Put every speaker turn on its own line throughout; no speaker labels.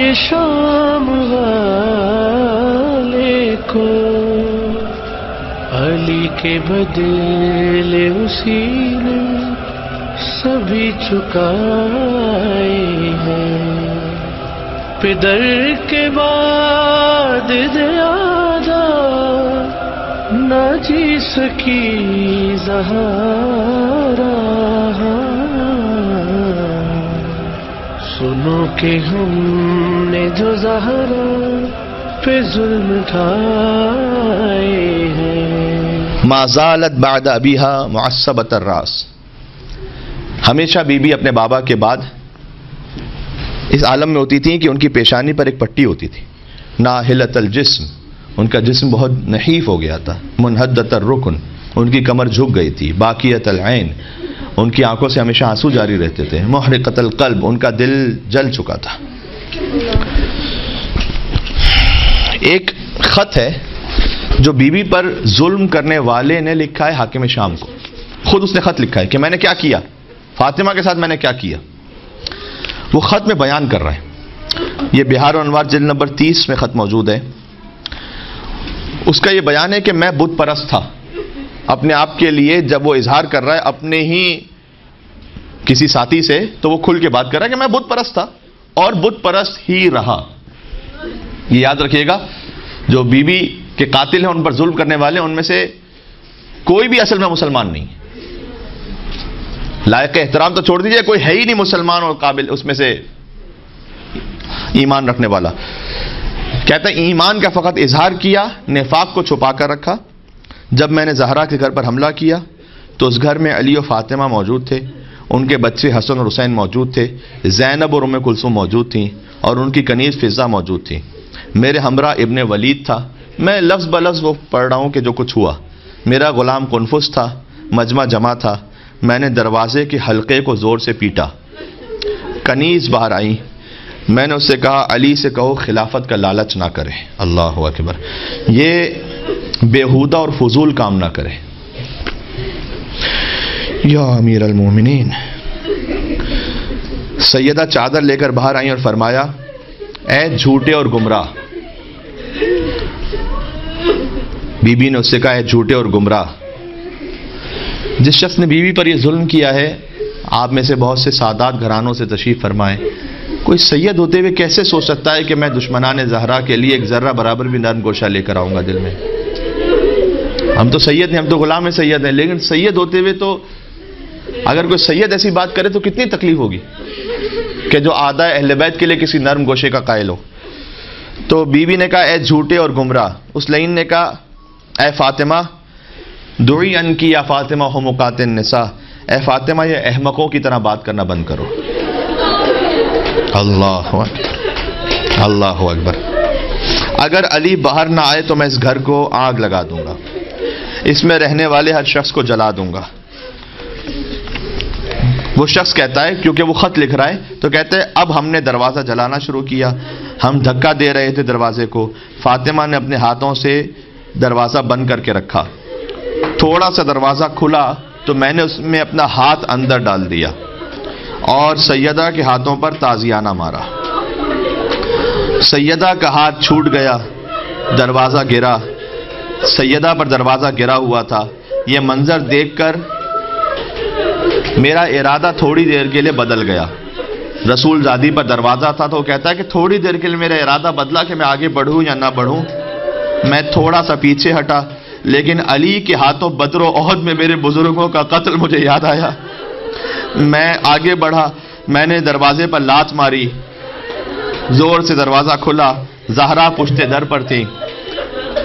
کے شام والے کو علی کے بدلے اسی نے سبھی چکائے ہیں. پدر کے بعد زیادہ نہ جی سکی زہرا. سنو کہ ہم نے جو زہرا پہ ظلم ڈھائے ہیں.
ما زالت بعد ابیہا معصبۃ الراس. ہمیشہ بی بی اپنے بابا کے بعد اس عالم میں ہوتی تھیں کہ ان کی پیشانی پر ایک پٹی ہوتی تھی. ناہلۃ الجسم، ان کا جسم بہت نحیف ہو گیا تھا. منحدۃ الرکن، ان کی کمر جھک گئی تھی. باقیۃ العین، ان کی آنکھوں سے ہمیشہ آنسو جاری رہتے تھے. محرقۃ القلب، ان کا دل جل چکا تھا. ایک خط ہے جو بی بی پر ظلم کرنے والے نے لکھا ہے حاکم شام کو. خود اس نے خط لکھا ہے کہ میں نے کیا کیا، فاطمہ کے ساتھ میں نے کیا کیا. وہ خط میں بیان کر رہے ہیں. یہ بہار و انوار جلد نمبر 30 میں خط موجود ہے. اس کا یہ بیان ہے کہ میں بت پرست تھا. اپنے آپ کے لیے جب وہ اظہار کر رہا ہے اپنے ہی کسی ساتھی سے، تو وہ کھل کے بات کر رہا ہے کہ میں بت پرست تھا اور بت پرست ہی رہا. یہ یاد رکھیے گا، جو بی بی کے قاتل ہیں، ان پر ظلم کرنے والے، ان میں سے کوئی بھی اصل میں مسلمان نہیں. لائق احترام تو چھوڑ دیجئے، کوئی ہے ہی نہیں مسلمان اور قابل اس میں سے ایمان رکھنے والا. کہتا ہے ایمان کا فقط اظہار کیا، نفاق کو چھپا کر رکھا. جب میں نے زہرا کے گھر پر حملہ کیا تو اس گھر میں علی و فاطمہ موجود تھے. ان کے بچے حسن اور حسین موجود تھے. زینب اور ام کلثوم موجود تھیں اور ان کی کنیز فضہ موجود تھی. میرے ہمراہ ابن ولید تھا. میں لفظ بلفظ وہ پڑھ رہا ہوں کہ جو کچھ ہوا. میرا غلام قنفس تھا. مجمع جمع تھا. میں نے دروازے کے حلقے کو زور سے پیٹا. کنیز باہر آئی. میں نے اس سے کہا علی سے کہو خلافت کا لالچ نہ کرے. اللہ اکبر. یہ بےہودہ اور فضول کام نہ کرے. یا امیر المومنین. سیدہ چادر لے کر باہر آئیں اور فرمایا اے جھوٹے اور گمراہ. بی بی نے اس سے کہا اے جھوٹے اور گمراہ. جس شخص نے بیوی پر یہ ظلم کیا ہے، آپ میں سے بہت سے سادات گھرانوں سے تشریف فرمائیں. کوئی سید ہوتے ہوئے کیسے سوچ سکتا ہے کہ میں دشمنان زہرا کے لیے ایک ذرہ برابر بھی نرم گوشہ لے کر آؤں گا دل میں. ہم تو سید ہیں، ہم تو غلام سید ہیں، لیکن سید ہوتے ہوئے تو اگر کوئی سید ایسی بات کرے تو کتنی تکلیف ہوگی کہ جو آدھا اہل بیت کے لیے کسی نرم گوشے کا قائل ہو. تو بی بی نے کہا اے جھوٹے اور گمراہ. اس لعین نے کہا اے فاطمہ دعی ان کی یا فاطمہ حمقات النساء. اے فاطمہ یہ احمقوں کی طرح بات کرنا بند کرو. اللہ اکبر، اللہ اکبر. اگر علی باہر نہ آئے تو میں اس گھر کو آگ لگا دوں گا. اس میں رہنے والے ہر شخص کو جلا دوں گا. وہ شخص کہتا ہے، کیونکہ وہ خط لکھ رہا ہے، تو کہتے ہے اب ہم نے دروازہ جلانا شروع کیا. ہم دھکا دے رہے تھے دروازے کو. فاطمہ نے اپنے ہاتھوں سے دروازہ بند کر کے رکھا. تھوڑا سا دروازہ کھلا تو میں نے اس میں اپنا ہاتھ اندر ڈال دیا اور سیدہ کے ہاتھوں پر تازیانہ مارا. سیدہ کا ہاتھ چھوٹ گیا. دروازہ گرا. سیدہ پر دروازہ گرا ہوا تھا. یہ منظر دیکھ کر میرا ارادہ تھوڑی دیر کے لیے بدل گیا. رسول زادی پر دروازہ تھا تو وہ کہتا ہے کہ تھوڑی دیر کے لیے میرا ارادہ بدلا کہ میں آگے بڑھوں یا نہ بڑھوں. میں تھوڑا سا پیچھے ہٹا، لیکن علی کے ہاتھوں بدر و احد میں میرے بزرگوں کا قتل مجھے یاد آیا. میں آگے بڑھا. میں نے دروازے پر لات ماری. زور سے دروازہ کھلا. زہرا پشت در پر تھی.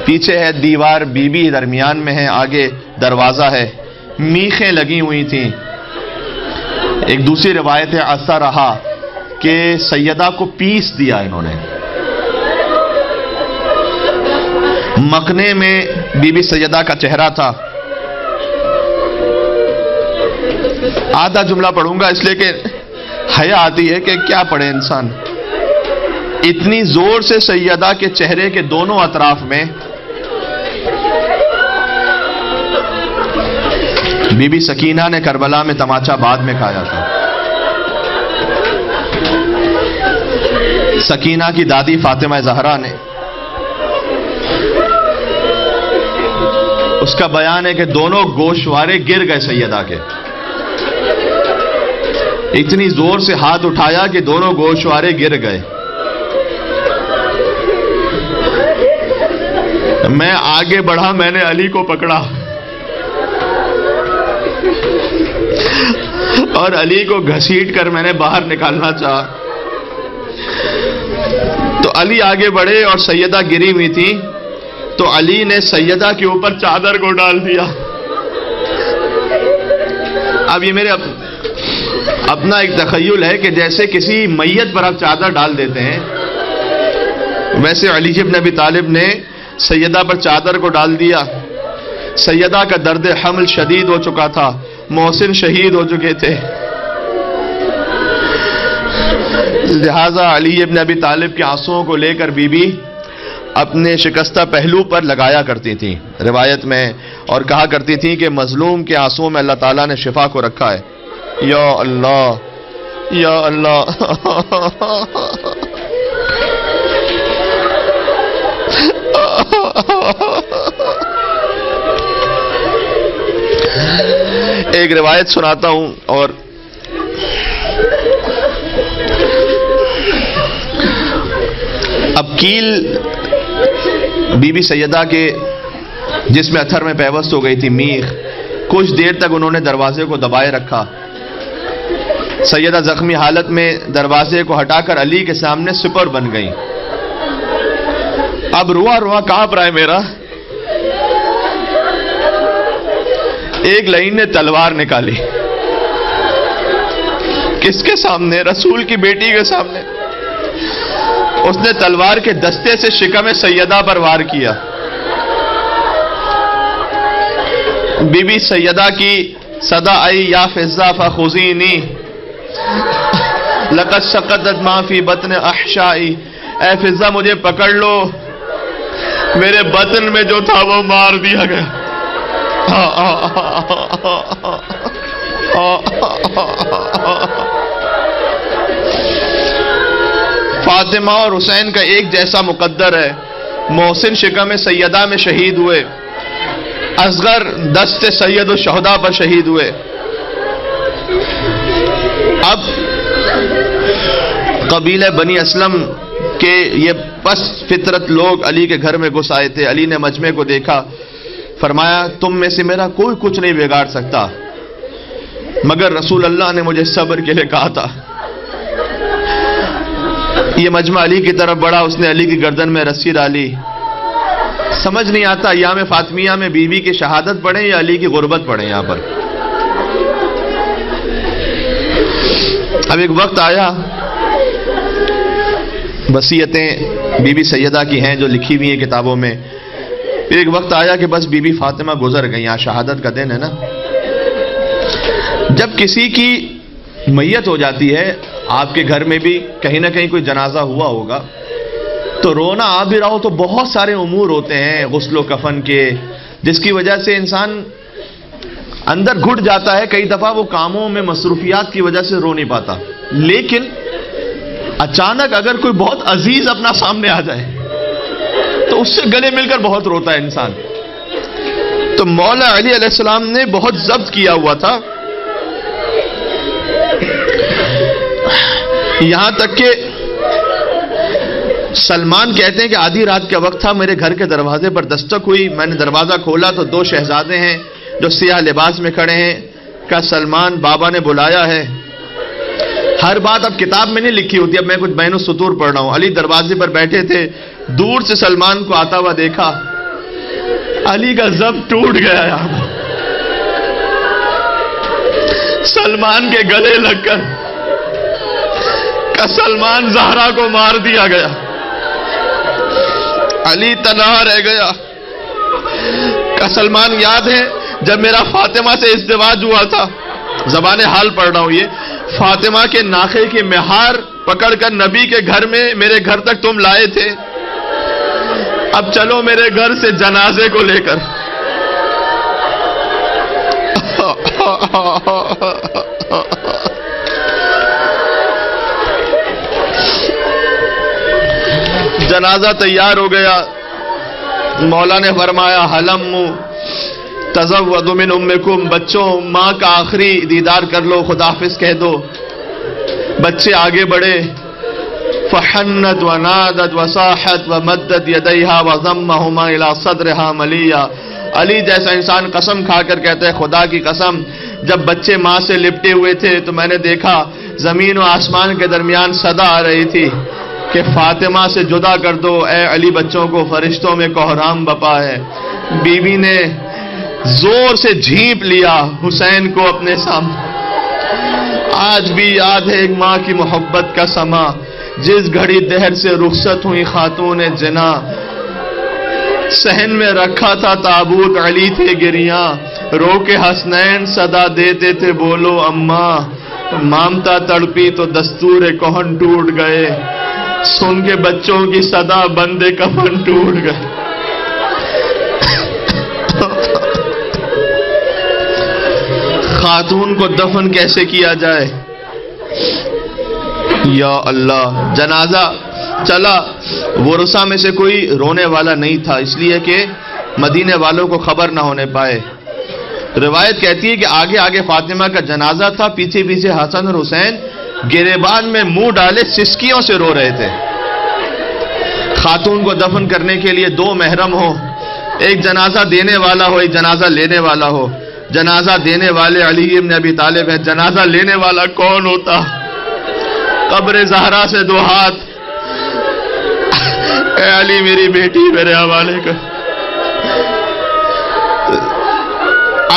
پیچھے ہے دیوار، بی بی درمیان میں ہے، آگے دروازہ ہے. میخیں لگی ہوئی تھیں. ایک دوسری روایت ہے ایسا رہا کہ سیدہ کو پیس دیا انہوں نے. مکنے میں بی بی سیدہ کا چہرہ تھا. آدھا جملہ پڑھوں گا اس لیے کہ حیا آتی ہے کہ کیا پڑھے انسان. اتنی زور سے سیدہ کے چہرے کے دونوں اطراف میں بی بی سکینہ نے کربلا میں تماچا بعد میں کھایا تھا. سکینہ کی دادی فاطمہ زہرا نے. اس کا بیان ہے کہ دونوں گوشوارے گر گئے سیدہ کے. اتنی زور سے ہاتھ اٹھایا کہ دونوں گوشوارے گر گئے. میں آگے بڑھا, میں نے علی کو پکڑا اور علی کو گھسیٹ کر میں نے باہر نکالنا چاہا. تو علی آگے بڑھے اور سیدہ گری ہوئی تھی, تو علی نے سیدہ کے اوپر چادر کو ڈال دیا. اب یہ میرے اپنا ایک تخیل ہے کہ جیسے کسی میت پر آپ چادر ڈال دیتے ہیں, ویسے علی بن ابی طالب نے سیدہ پر چادر کو ڈال دیا. سیدہ کا درد حمل شدید ہو چکا تھا, محسن شہید ہو چکے تھے, لہذا علی بن ابی طالب کے آنسوؤں کو لے کر بی بی اپنے شکستہ پہلو پر لگایا کرتی تھیں روایت میں, اور کہا کرتی تھیں کہ مظلوم کے آنسوؤں میں اللہ تعالیٰ نے شفا کو رکھا ہے. یا اللہ یا اللہ. ایک روایت سناتا ہوں. اور اب کیل بی بی سیدہ کے جس میں اتھر میں پیوست ہو گئی تھی میخ, کچھ دیر تک انہوں نے دروازے کو دبائے رکھا. سیدہ زخمی حالت میں دروازے کو ہٹا کر علی کے سامنے سپر بن گئی. اب روا روا کانپ رہا ہے میرا. ایک لائن نے تلوار نکالی. کس کے سامنے؟ رسول کی بیٹی کے سامنے. اس نے تلوار کے دستے سے شکم سیدہ پر وار کیا. بی بی سیدہ کی صدا آئی, یا فضہ فخذینی لقد سقطت ما فی بطن احشائی. اے فضہ مجھے پکڑ لو, میرے بطن میں جو تھا وہ مار دیا گیا. فاطمہ اور حسین کا ایک جیسا مقدر ہے. محسن شکم سیدہ میں شہید ہوئے, اصغر دست سید الشہداء پر شہید ہوئے. اب قبیلہ بنی اسلم کے یہ پس فطرت لوگ علی کے گھر میں گھس آئے تھے. علی نے مجمع کو دیکھا, فرمایا تم میں سے میرا کوئی کچھ نہیں بگاڑ سکتا, مگر رسول اللہ نے مجھے صبر کے لیے کہا تھا. یہ مجمع علی کی طرف بڑھا, اس نے علی کی گردن میں رسی ڈالی. سمجھ نہیں آتا ایام فاطمیہ میں بیوی کی شہادت پڑھیں یا علی کی غربت پڑھیں. یہاں پر اب ایک وقت آیا, وصیتیں بی بی سیدہ کی ہیں جو لکھی ہوئی ہیں کتابوں میں. پھر ایک وقت آیا کہ بس بی بی فاطمہ گزر گئی. یہاں شہادت کا دن ہے نا. جب کسی کی میت ہو جاتی ہے, آپ کے گھر میں بھی کہیں نہ کہیں کوئی جنازہ ہوا ہوگا, تو رونا آ بھی رہا ہو تو بہت سارے امور ہوتے ہیں غسل و کفن کے, جس کی وجہ سے انسان اندر گھٹ جاتا ہے. کئی دفعہ وہ کاموں میں مصروفیات کی وجہ سے رو نہیں پاتا, لیکن اچانک اگر کوئی بہت عزیز اپنا سامنے آ جائے تو اس سے گلے مل کر بہت روتا ہے انسان. تو مولا علی علیہ السلام نے بہت ضبط کیا ہوا تھا, یہاں تک کہ سلمان کہتے ہیں کہ آدھی رات کا وقت تھا, میرے گھر کے دروازے پر دستک ہوئی. میں نے دروازہ کھولا تو 2 شہزادے ہیں جو سیاہ لباس میں کھڑے ہیں. کہا سلمان بابا نے بلایا ہے. ہر بات اب کتاب میں نہیں لکھی ہوتی, اب میں کچھ بین السطور پڑھ رہا ہوں. علی دروازے پر بیٹھے تھے, دور سے سلمان کو آتا ہوا دیکھا. علی کا ضبط ٹوٹ گیا یہاں پر. سلمان کے گلے لگ کر سلمان زہرا کو مار دیا گیا. علی تنہا رہ گیا. کہ سلمان یاد ہے جب میرا فاطمہ سے ازدواج ہوا تھا, زبان حال پڑھ رہا ہوں, یہ فاطمہ کے ناخے کی مہار پکڑ کر نبی کے گھر میں میرے گھر تک تم لائے تھے, اب چلو میرے گھر سے جنازے کو لے کر. جنازہ تیار ہو گیا. مولا نے فرمایا حلم تزودوا من امکم، بچوں ماں کا آخری دیدار کر لو، خداحافظ کہہ دو. بچے آگے بڑھے. فحنت ونادت وصاحت ومدت یدیہا وضمہما الی صدرہا ملیا. علی جیسا انسان قسم کھا کر کہتا ہے خدا کی قسم، جب بچے ماں سے لپٹے ہوئے تھے تو میں نے دیکھا زمین و آسمان کے درمیان صدا آ رہی تھی کہ فاطمہ سے جدا کر دو اے علی، بچوں کو فرشتوں میں کوہرام بپا ہے. بیوی نے زور سے جھینپ لیا حسین کو اپنے سامنے. آج بھی یاد ہے ایک ماں کی محبت کا سما، جس گھڑی دہر سے رخصت ہوئی خاتون جنا، صحن میں رکھا تھا تابوت، علی تھے گریاں، رو کے حسنین صدا دیتے تھے بولو اماں. مامتا تڑپی تو دستور کہن ٹوٹ گئے، سن کے بچوں کی صدا بندے کفن ٹوٹ گئے. خاتون کو دفن کیسے کیا جائے؟ یا اللہ. جنازہ چلا، ورثہ میں سے کوئی رونے والا نہیں تھا، اس لیے کہ مدینے والوں کو خبر نہ ہونے پائے. روایت کہتی ہے کہ آگے آگے فاطمہ کا جنازہ تھا، پیچھے پیچھے حسن اور حسین گریبان میں منہ ڈالے سسکیوں سے رو رہے تھے. خاتون کو دفن کرنے کے لیے دو محرم ہو، ایک جنازہ دینے والا ہو، ایک جنازہ لینے والا ہو. جنازہ دینے والے علی ابن ابی طالب ہیں، جنازہ لینے والا کون ہوتا؟ قبر زہرا سے دو ہاتھ، اے علی میری بیٹی میرے حوالے کر.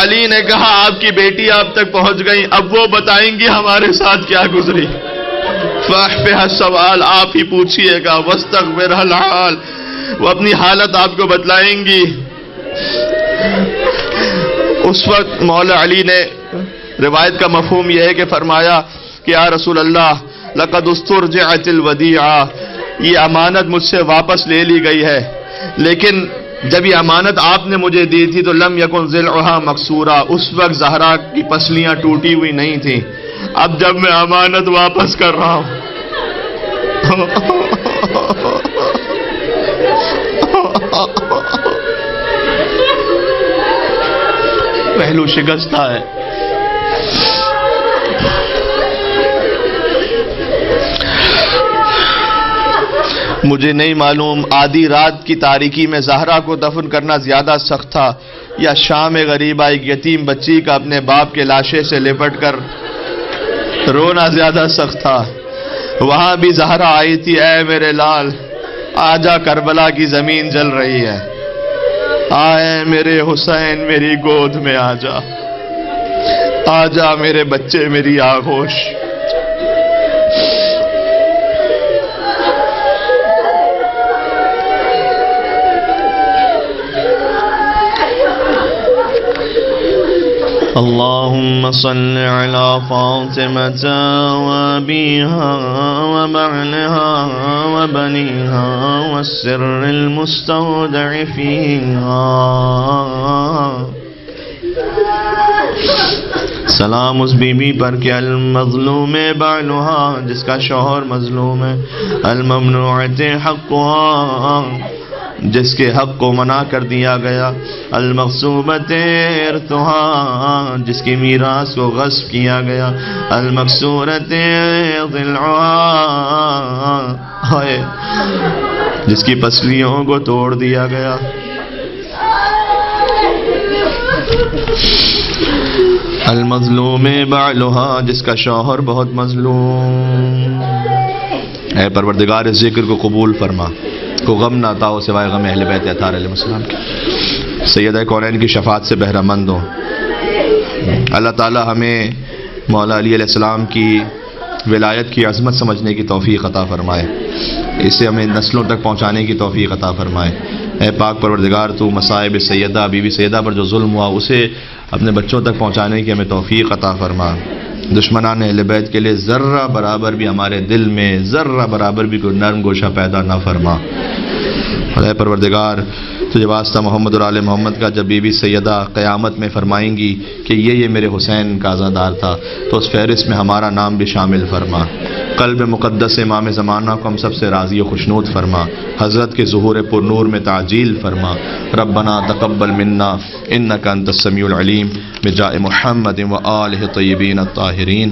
علی نے کہا آپ کی بیٹی آپ تک پہنچ گئی، اب وہ بتائیں گی ہمارے ساتھ کیا گزری. فاحفظ السوال، آپ ہی پوچھئے گا، واستغفر الحال، وہ اپنی حالت آپ کو بتلائیں گی. اس وقت مولا علی نے، روایت کا مفہوم یہ ہے کہ فرمایا کہ یا رسول اللہ لقد استرجعت الودیعہ، یہ امانت مجھ سے واپس لے لی گئی ہے، لیکن جب یہ امانت آپ نے مجھے دی تھی تو لم یکن ضلعها مکسورا، اس وقت زہرا کی پسلیاں ٹوٹی ہوئی نہیں تھیں. اب جب میں امانت واپس کر رہا ہوں پہلو شکستہ ہے. مجھے نہیں معلوم آدھی رات کی تاریکی میں زہرا کو دفن کرنا زیادہ سخت تھا یا شام غریبہ ایک یتیم بچی کا اپنے باپ کے لاشے سے لپٹ کر رونا زیادہ سخت تھا. وہاں بھی زہرا آئی تھی، اے میرے لال آجا کربلا کی زمین جل رہی ہے، آئے میرے حسین میری گود میں آجا، آجا میرے بچے میری آغوش. اللهم صل على فاطمة وأبيها وبعلها وبنيها والسر المستودع فيها. سلام اس بی بی پر کہ المظلوم بعلها، جس کا شوہر مظلوم ہے، الممنوعۃ حقها، جس کے حق کو منع کر دیا گیا، المغصوبۃ ارثها، جس کی میراث کو غصب کیا گیا، المکسورۃ ضلعها، جس کی پسلیوں کو توڑ دیا گیا. المظلوم بعلها، جس کا شوہر بہت مظلوم. اے پروردگار ذکر کو قبول فرما، کو غم نہ عطا ہو سوائے غم اہل بیت اطہار علیہ السلام کی. سیدہ کونین کی شفاعت سے بہرہ مند ہو. اللہ تعالی ہمیں مولا علی علیہ السلام کی ولایت کی عظمت سمجھنے کی توفیق عطا فرمائے، اسے ہمیں نسلوں تک پہنچانے کی توفیق عطا فرمائے. اے پاک پروردگار تو مصائب سیدہ بی بی سیدہ پر جو ظلم ہوا اسے اپنے بچوں تک پہنچانے کی ہمیں توفیق عطا فرما. دشمنان اہل بیت کے لیے ذرہ برابر بھی ہمارے دل میں ذرہ برابر بھی کوئی نرم گوشہ پیدا نہ فرما. اے پروردگار تجھے واسطہ محمد اور آل محمد کا، جب بی بی سیدہ قیامت میں فرمائیں گی کہ یہ میرے حسین کا عزادار تھا، تو اس فہرست میں ہمارا نام بھی شامل فرما۔ قلب مقدس امام زمانہ کو ہم سب سے راضی و خوشنود فرما، حضرت کے ظہور پر نور میں تعجیل فرما۔ ربنا تقبل منا انک انت السمیع العلیم بجاہ محمد و آلہ الطیبین الطاہرین۔